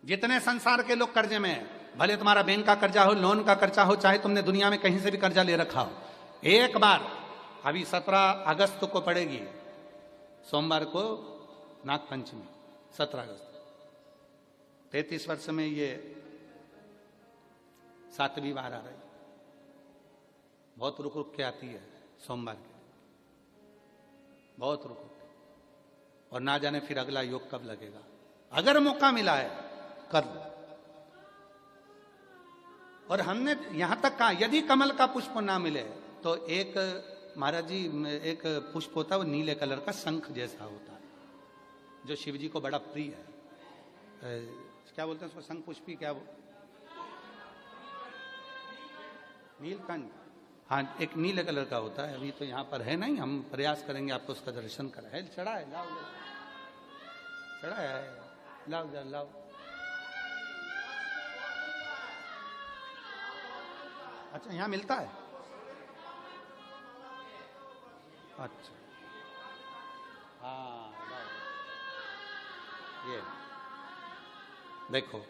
जितने संसार के लोग कर्जे में है, भले तुम्हारा बैंक का कर्जा हो, लोन का कर्जा हो, चाहे तुमने दुनिया में कहीं से भी कर्जा ले रखा हो, एक बार अभी 17 अगस्त को पड़ेगी, सोमवार को नाग पंचमी, 17 अगस्त, 33 वर्ष में ये 7वीं बार आ रही। बहुत रुक रुक के आती है सोमवार के, बहुत रुक रुक के, और ना जाने फिर अगला योग कब लगेगा। अगर मौका मिला है कर लो। और हमने यहां तक कहा यदि कमल का पुष्प ना मिले तो एक महाराज जी एक पुष्प होता है, वो नीले कलर का शंख जैसा होता है, जो शिव जी को बड़ा प्रिय है। क्या बोलते हैं उसको, शंख पुष्पी, क्या वो नीलकंठ, हाँ एक नीले कलर का होता है। अभी तो यहाँ पर है नहीं, हम प्रयास करेंगे आपको उसका दर्शन कराए। चढ़ा है, लाओ चढ़ा है, लाओ जा लाओ। अच्छा यहाँ मिलता है, अच्छा हाँ ये देखो,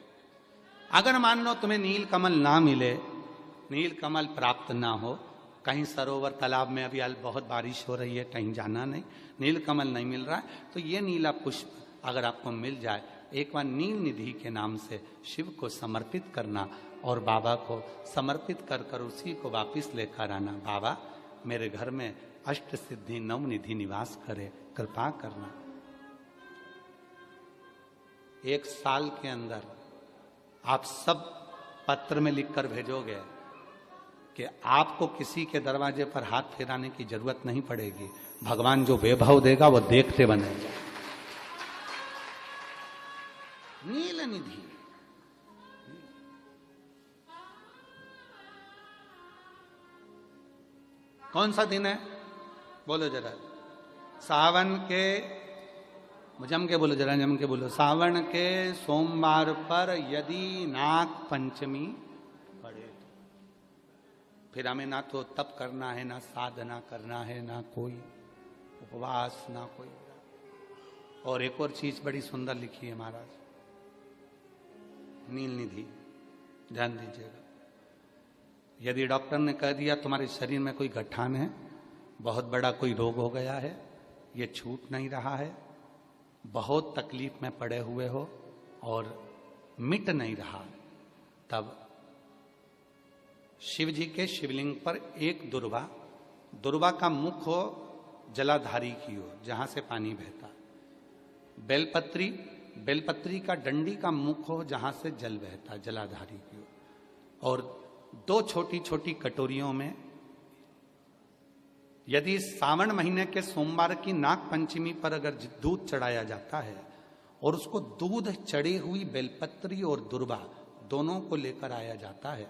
अगर मान लो तुम्हें नील कमल ना मिले, नील कमल प्राप्त ना हो, कहीं सरोवर तालाब में अभी बहुत बारिश हो रही है, कहीं जाना नहीं, नील कमल नहीं मिल रहा है, तो ये नीला पुष्प अगर आपको मिल जाए, एक बार नील निधि के नाम से शिव को समर्पित करना और बाबा को समर्पित कर कर उसी को वापिस लेकर आना। बाबा मेरे घर में अष्ट सिद्धि नव निधि निवास करे, कृपा करना। 1 साल के अंदर आप सब पत्र में लिखकर भेजोगे कि आपको किसी के दरवाजे पर हाथ फेराने की जरूरत नहीं पड़ेगी, भगवान जो वैभव देगा वो देखते बनेगा। नील निधि, कौन सा दिन है बोलो जरा, सावन के, जम के बोलो जरा, जम के बोलो, सावन के सोमवार पर यदि नाग पंचमी पड़े तो फिर हमें ना तो तप करना है, ना साधना करना है, ना कोई उपवास, ना कोई। और एक और चीज बड़ी सुंदर लिखी है महाराज, नील निधि, ध्यान दीजिएगा। यदि डॉक्टर ने कह दिया तुम्हारे शरीर में कोई गठान है, बहुत बड़ा कोई रोग हो गया है, ये छूट नहीं रहा है, बहुत तकलीफ में पड़े हुए हो और मिट नहीं रहा, तब शिव जी के शिवलिंग पर एक दुर्वा, दुर्वा का मुख हो जलाधारी की ओर जहां से पानी बहता, बेलपत्री, बेलपत्री का डंडी का मुख हो जहां से जल बहता जलाधारी की ओर, और 2 छोटी छोटी कटोरियों में यदि सावन महीने के सोमवार की नाग पंचमी पर अगर दूध चढ़ाया जाता है और उसको दूध चढ़ी हुई बेलपत्री और दुर्वा दोनों को लेकर आया जाता है,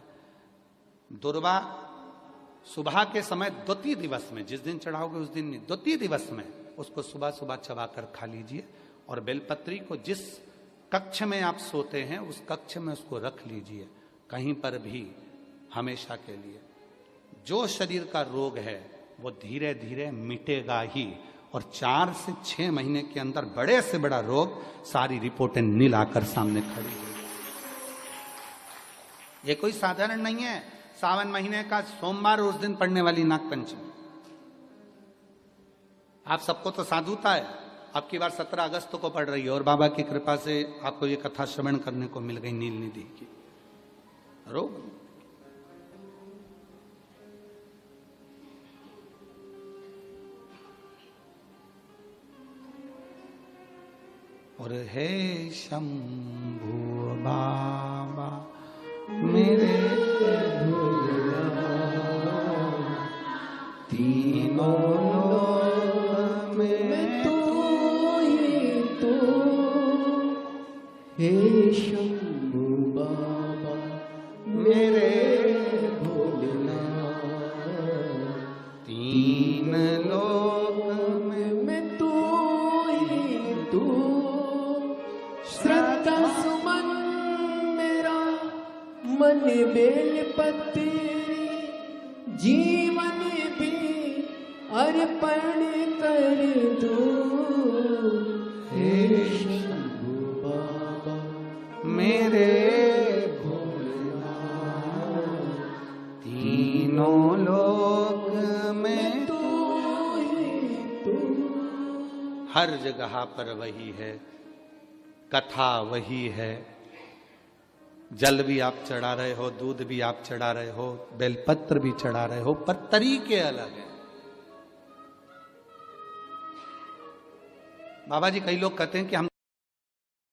दुर्वा सुबह के समय द्वितीय दिवस में, जिस दिन चढ़ाओगे उस दिन नहीं, द्वितीय दिवस में उसको सुबह सुबह चबाकर खा लीजिए, और बेलपत्री को जिस कक्ष में आप सोते हैं उस कक्ष में उसको रख लीजिए, कहीं पर भी हमेशा के लिए। जो शरीर का रोग है वो धीरे धीरे मिटेगा ही, और 4 से 6 महीने के अंदर बड़े से बड़ा रोग सारी रिपोर्टें नील आकर सामने खड़ी है। ये कोई साधारण नहीं है, सावन महीने का सोमवार उस दिन पड़ने वाली नाग पंचमी। आप सबको तो साधुता है, अब की बार 17 अगस्त को पड़ रही है, और बाबा की कृपा से आपको ये कथा श्रवण करने को मिल गई नील निधि की। रोग और हे शंभु बाबा मेरे तीनों लोक में तू ही तू, हे शंभु बाबा मेरे भोलेनाथ, तीन लोक में तू ही तू, श्रद्धा सुमन मेरा मन बेलपत्री, जीवन भी अर्पण कर दूं, हे शंभु बाबा मेरे तीनों लोक में तू हर जगह पर वही है, कथा वही है। जल भी आप चढ़ा रहे हो, दूध भी आप चढ़ा रहे हो, बेलपत्र भी चढ़ा रहे हो, पर तरीके अलग है। बाबा जी, कई लोग कहते हैं कि हम